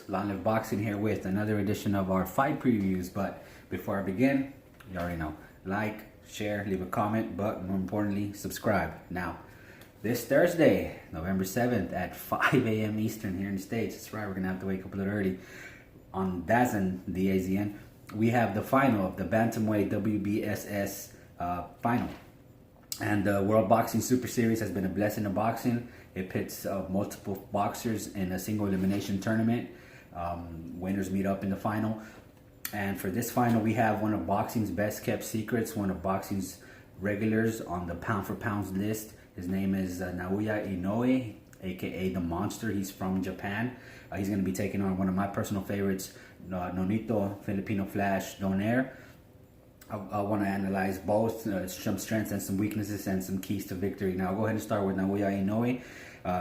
Long Live Boxing here with another edition of our fight previews. But before I begin, you already know, like, share, leave a comment, but more importantly, subscribe. Now, this Thursday, November 7th at 5 a.m. Eastern here in the States, that's right, we're going to have to wake up a little early, on DAZN, D-A-Z-N, we have the final of the Bantamweight W.B.S.S. Final. And the World Boxing Super Series has been a blessing of boxing. It pits multiple boxers in a single elimination tournament. Winners meet up in the final. And for this final, we have one of boxing's best kept secrets, one of boxing's regulars on the pound for pounds list. His name is Naoya Inoue, aka the Monster. He's from Japan. He's going to be taking on one of my personal favorites, Nonito Filipino Flash Donaire. I want to analyze both some strengths and some weaknesses and some keys to victory. Now, I'll go ahead and start with Naoya Inoue.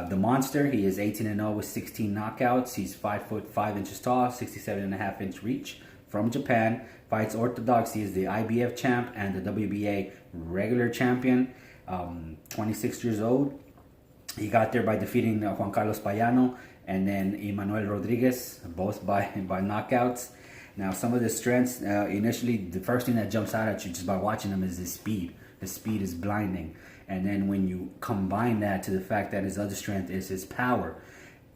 The Monster, he is 18-0 with 16 knockouts. He's 5 foot 5 inches tall, 67.5 inch reach. From Japan, fights orthodox. He is the IBF champ and the WBA regular champion. 26 years old. He got there by defeating Juan Carlos Payano and then Emmanuel Rodriguez, both by knockouts. Now, some of the strengths, initially, the first thing that jumps out at you just by watching him is his speed. His speed is blinding. And then when you combine that to the fact that his other strength is his power,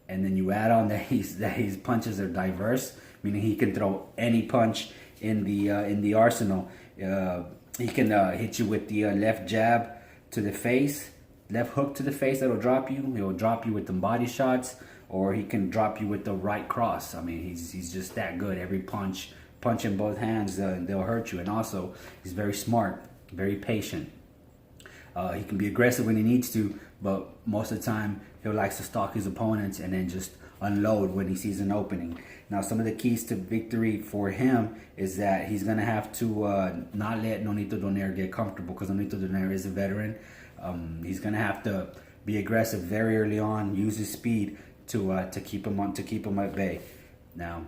and then you add on that his punches are diverse, meaning he can throw any punch in the arsenal. He can hit you with the left jab to the face, left hook to the face that'll drop you. He'll drop you with the body shots, or he can drop you with the right cross. I mean, he's just that good. Every punch in both hands, they'll hurt you. And also, he's very smart, very patient. He can be aggressive when he needs to, but most of the time, he likes to stalk his opponents and then just unload when he sees an opening. Now, some of the keys to victory for him is that he's going to have to not let Nonito Donaire get comfortable, because Nonito Donaire is a veteran. He's going to have to be aggressive very early on, use his speed to keep him at bay. Now,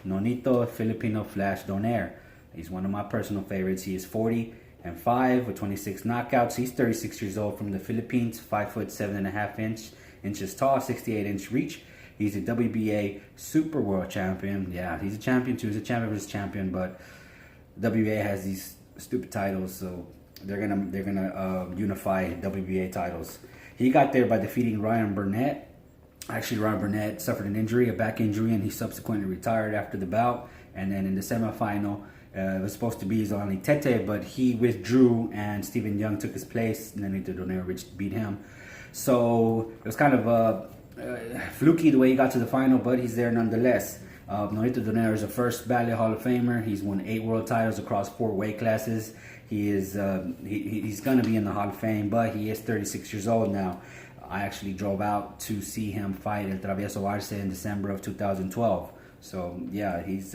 Nonito Filipino Flash Donaire, he's one of my personal favorites. He is 40-5 with 26 knockouts. He's 36 years old, from the Philippines, 5 foot 7.5 inches tall, 68 inch reach. He's a WBA Super World Champion. Yeah, he's a champion too. He's a champion versus champion, but WBA has these stupid titles, so they're gonna unify WBA titles. He got there by defeating Ryan Burnett. Actually, Ryan Burnett suffered an injury, a back injury, and he subsequently retired after the bout. And then in the semifinal, it was supposed to be Zolani Tete, but he withdrew, and Stephen Young took his place, and then Nonito Donaire beat him. So it was kind of fluky the way he got to the final, but he's there nonetheless. Nonito Donaire is a first ballot Hall of Famer. He's won 8 world titles across 4 weight classes. He is he's going to be in the Hall of Fame, but he is 36 years old now. I actually drove out to see him fight El Travieso Arce in December of 2012. So yeah, he's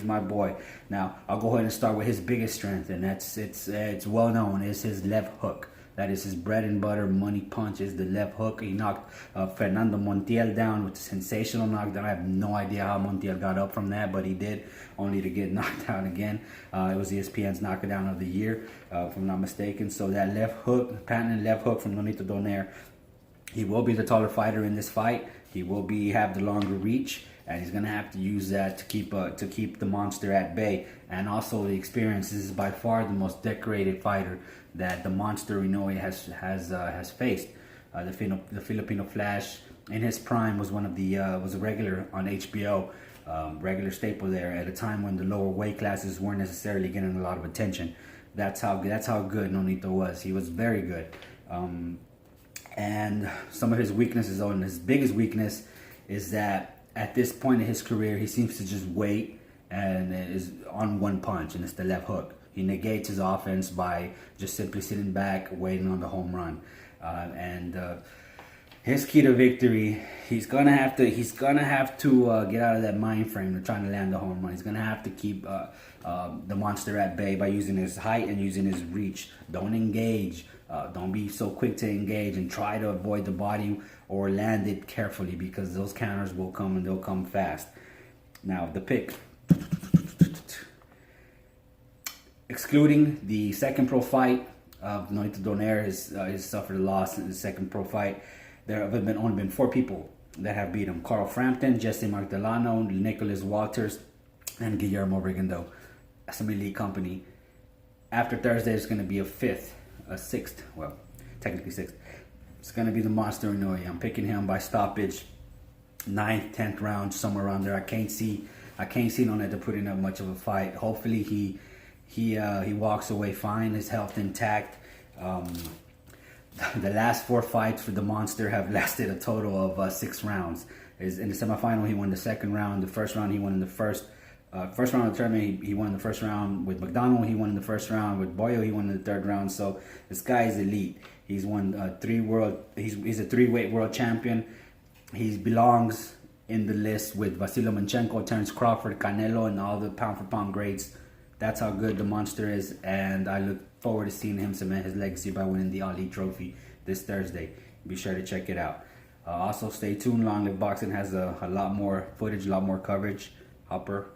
my boy. Now, I'll go ahead and start with his biggest strength, and it's well known, is his left hook. That is his bread and butter money punch, is the left hook. He knocked Fernando Montiel down with a sensational knockdown. I have no idea how Montiel got up from that, but he did, only to get knocked out again. It was ESPN's knockdown of the year, if I'm not mistaken. So that left hook, patented left hook from Nonito Donaire. He will be the taller fighter in this fight. He will have the longer reach, and he's gonna have to use that to keep the Monster at bay. And also the experience. This is by far the most decorated fighter that the Monster Inoue has faced. The Filipino Flash in his prime was was a regular on HBO, regular staple there at a time when the lower weight classes weren't necessarily getting a lot of attention. That's how good Nonito was. He was very good. And some of his weaknesses, and his biggest weakness, is that at this point in his career, he seems to just wait and is on one punch, and it's the left hook. He negates his offense by just simply sitting back, waiting on the home run. His key to victory, he's gonna have to get out of that mind frame of trying to land the home run. He's gonna have to keep the Monster at bay by using his height and using his reach. Don't engage. Don't be so quick to engage, and try to avoid the body or land it carefully, because those counters will come, and they'll come fast. Now, the pick. excluding the second pro fight of Nonito Donaire, has suffered a loss in the second pro fight. There have only been 4 people that have beat him: Carl Frampton, Jesse Martelano, Nicholas Walters, and Guillermo Rigondo. That's some elite company. After Thursday, there's going to be a sixth, well, technically 6th. It's going to be the Monster Inoue. I'm picking him by stoppage, 9th, 10th round, somewhere around there. I can't see Nonito putting up much of a fight. Hopefully he walks away fine, his health intact. The last 4 fights for the Monster have lasted a total of 6 rounds. In the semifinal, he won the second round. The first round, he won in the first round of the tournament. He won the first round with McDonald. He won in the first round with Boyo. He won in the third round. So this guy is elite. He's won He's a 3-weight world champion. He belongs in the list with Vasily Lomachenko, Terence Crawford, Canelo, and all the pound for pound greats. That's how good the Monster is, and I look forward to seeing him cement his legacy by winning the Ali Trophy this Thursday. Be sure to check it out. Also, stay tuned. Long Live Boxing has a lot more footage, a lot more coverage. Hopper